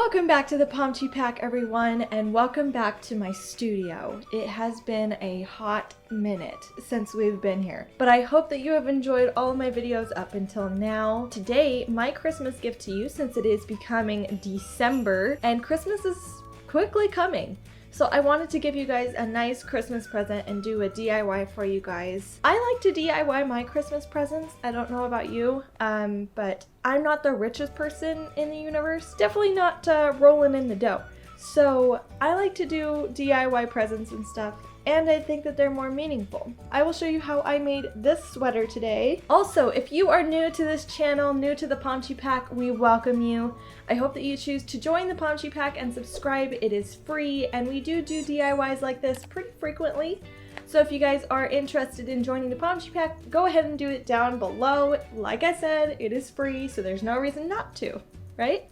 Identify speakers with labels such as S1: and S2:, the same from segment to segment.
S1: Welcome back to the Pomchi Pack, everyone, and welcome back to my studio. It has been a hot minute since we've been here, but I hope that you have enjoyed all of my videos up until now. Today, my Christmas gift to you, since it is becoming December and Christmas is quickly coming. So I wanted to give you guys a nice Christmas present and do a DIY for you guys. I like to DIY my Christmas presents. I don't know about you, but I'm not the richest person in the universe. Definitely not rolling in the dough. So I like to do DIY presents and stuff, and I think that they're more meaningful. I will show you how I made this sweater today. Also, if you are new to this channel, new to the Pomchi Pack, we welcome you. I hope that you choose to join the Pomchi Pack and subscribe. It is free, and we do DIYs like this pretty frequently. So if you guys are interested in joining the Pomchi Pack, go ahead and do it down below. Like I said, it is free, so there's no reason not to, right?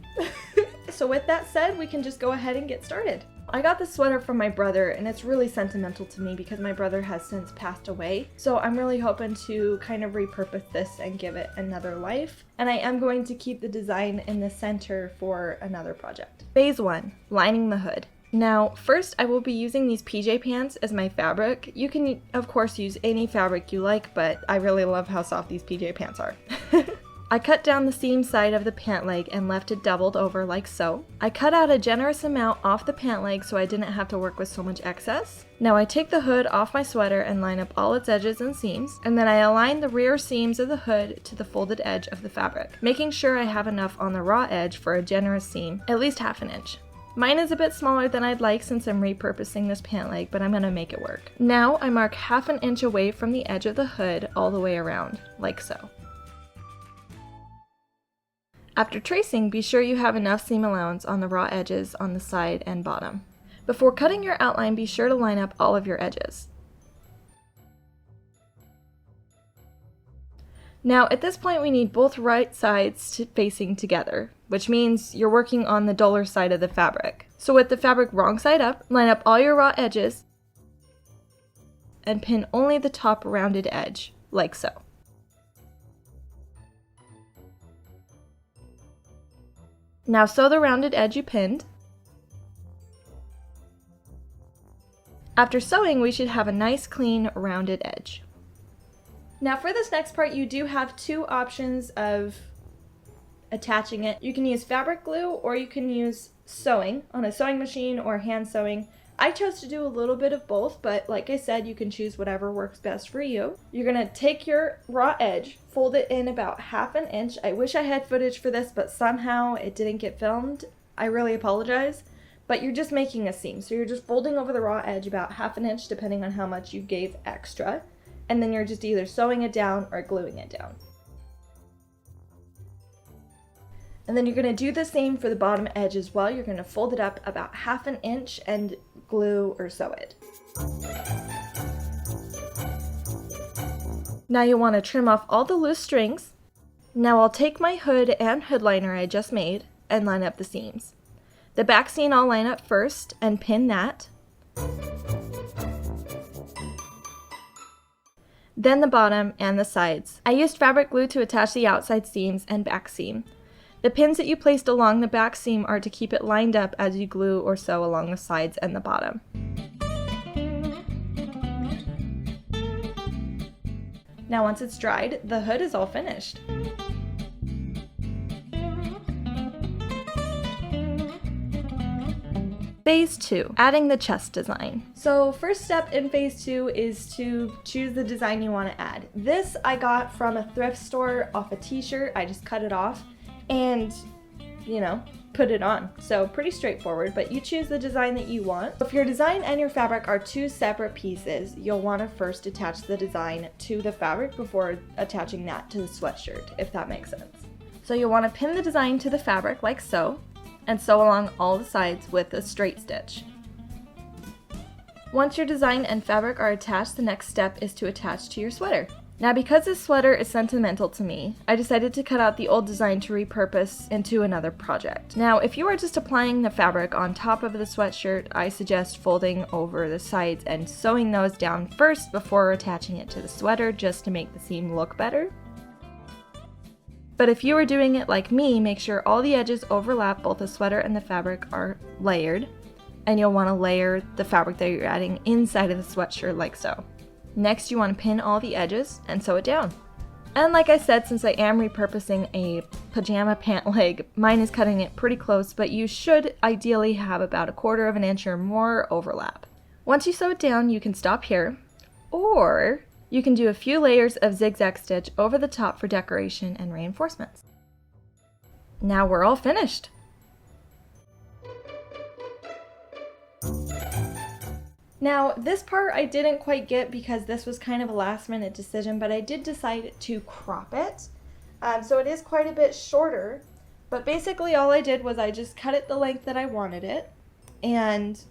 S1: So with that said, we can just go ahead and get started. I got this sweater from my brother, and it's really sentimental to me because my brother has since passed away. So I'm really hoping to kind of repurpose this and give it another life. And I am going to keep the design in the center for another project. Phase 1, lining the hood. Now, first I will be using these PJ pants as my fabric. You can, of course, use any fabric you like, but I really love how soft these PJ pants are. I cut down the seam side of the pant leg and left it doubled over like so. I cut out a generous amount off the pant leg so I didn't have to work with so much excess. Now I take the hood off my sweater and line up all its edges and seams, and then I align the rear seams of the hood to the folded edge of the fabric, making sure I have enough on the raw edge for a generous seam, at least ½ inch. Mine is a bit smaller than I'd like since I'm repurposing this pant leg, but I'm gonna make it work. Now I mark ½ inch away from the edge of the hood all the way around, like so. After tracing, be sure you have enough seam allowance on the raw edges on the side and bottom. Before cutting your outline, be sure to line up all of your edges. Now at this point we need both right sides facing together, which means you're working on the duller side of the fabric. So with the fabric wrong side up, line up all your raw edges and pin only the top rounded edge, like so. Now sew the rounded edge you pinned. After sewing, we should have a nice clean rounded edge. Now for this next part, you do have two options of attaching it. You can use fabric glue or you can use sewing on a sewing machine or hand sewing. I chose to do a little bit of both, but like I said, you can choose whatever works best for you. You're gonna take your raw edge, fold it in about ½ inch. I wish I had footage for this, but somehow it didn't get filmed. I really apologize, but you're just making a seam. So you're just folding over the raw edge about ½ inch, depending on how much you gave extra. And then you're just either sewing it down or gluing it down. And then you're gonna do the same for the bottom edge as well. You're gonna fold it up about ½ inch and glue or sew it. Now you want to trim off all the loose strings. Now I'll take my hood and hood liner I just made and line up the seams. The back seam I'll line up first and pin that. Then the bottom and the sides. I used fabric glue to attach the outside seams and back seam. The pins that you placed along the back seam are to keep it lined up as you glue or sew along the sides and the bottom. Now once it's dried, the hood is all finished. Phase 2, adding the chest design. So first step in phase 2 is to choose the design you want to add. This I got from a thrift store off a t-shirt. I just cut it off and, you know, put it on. So pretty straightforward, but you choose the design that you want. If your design and your fabric are two separate pieces, you'll want to first attach the design to the fabric before attaching that to the sweatshirt, if that makes sense. So you'll want to pin the design to the fabric like so, and sew along all the sides with a straight stitch. Once your design and fabric are attached, the next step is to attach to your sweater. Now because this sweater is sentimental to me, I decided to cut out the old design to repurpose into another project. Now if you are just applying the fabric on top of the sweatshirt, I suggest folding over the sides and sewing those down first before attaching it to the sweater just to make the seam look better. But if you are doing it like me, make sure all the edges overlap, both the sweater and the fabric are layered. And you'll want to layer the fabric that you're adding inside of the sweatshirt like so. Next, you want to pin all the edges and sew it down. And like I said, since I am repurposing a pajama pant leg, mine is cutting it pretty close, but you should ideally have about 1/4 inch or more overlap. Once you sew it down, you can stop here, or you can do a few layers of zigzag stitch over the top for decoration and reinforcements. Now we're all finished. Now, this part I didn't quite get because this was kind of a last minute decision, but I did decide to crop it. So it is quite a bit shorter, but basically all I did was I just cut it the length that I wanted it and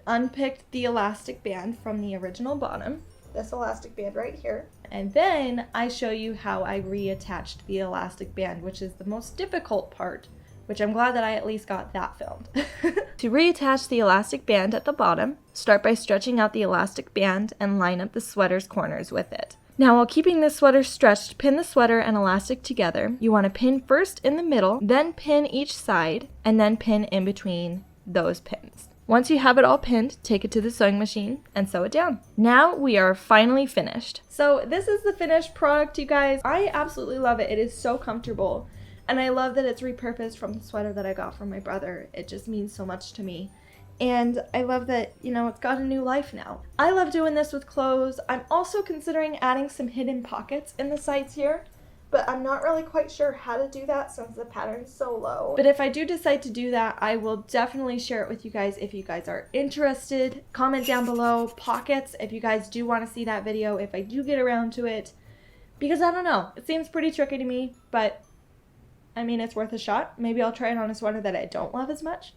S1: unpicked the elastic band from the original bottom, this elastic band right here. And then I show you how I reattached the elastic band, which is the most difficult part, which I'm glad that I at least got that filmed. To reattach the elastic band at the bottom, start by stretching out the elastic band and line up the sweater's corners with it. Now, while keeping the sweater stretched, pin the sweater and elastic together. You want to pin first in the middle, then pin each side, and then pin in between those pins. Once you have it all pinned, take it to the sewing machine and sew it down. Now we are finally finished. So this is the finished product, you guys. I absolutely love it. It is so comfortable. And I love that it's repurposed from the sweater that I got from my brother. It just means so much to me. And I love that, you know, it's got a new life now. I love doing this with clothes. I'm also considering adding some hidden pockets in the sides here, but I'm not really quite sure how to do that since the pattern's so low. But if I do decide to do that, I will definitely share it with you guys if you guys are interested. Comment down below pockets if you guys do want to see that video, if I do get around to it. Because I don't know, it seems pretty tricky to me, but I mean, it's worth a shot. Maybe I'll try it on a sweater that I don't love as much.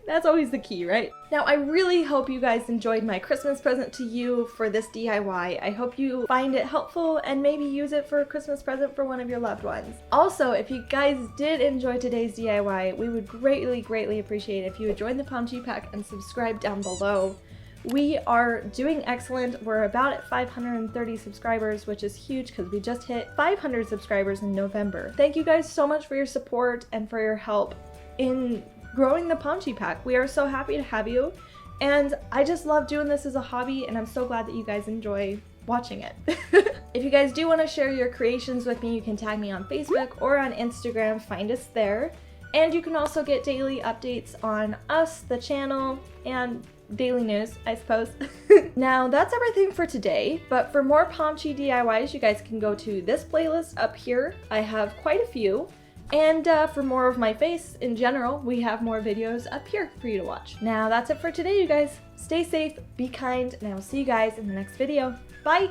S1: That's always the key, right? Now, I really hope you guys enjoyed my Christmas present to you for this DIY. I hope you find it helpful and maybe use it for a Christmas present for one of your loved ones. Also, if you guys did enjoy today's DIY, we would greatly, greatly appreciate it if you would join the Pomchi pack and subscribe down below. We are doing excellent. We're about at 530 subscribers, which is huge because we just hit 500 subscribers in November. Thank you guys so much for your support and for your help in growing the Pomchi pack. We are so happy to have you, and I just love doing this as a hobby, and I'm so glad that you guys enjoy watching it. If you guys do want to share your creations with me, you can tag me on Facebook or on Instagram. Find us there. And you can also get daily updates on us, the channel, and daily news, I suppose. Now, that's everything for today, but for more Pomchi DIYs, you guys can go to this playlist up here. I have quite a few. And for more of my face in general, we have more videos up here for you to watch. Now, that's it for today, you guys. Stay safe, be kind, and I will see you guys in the next video. Bye!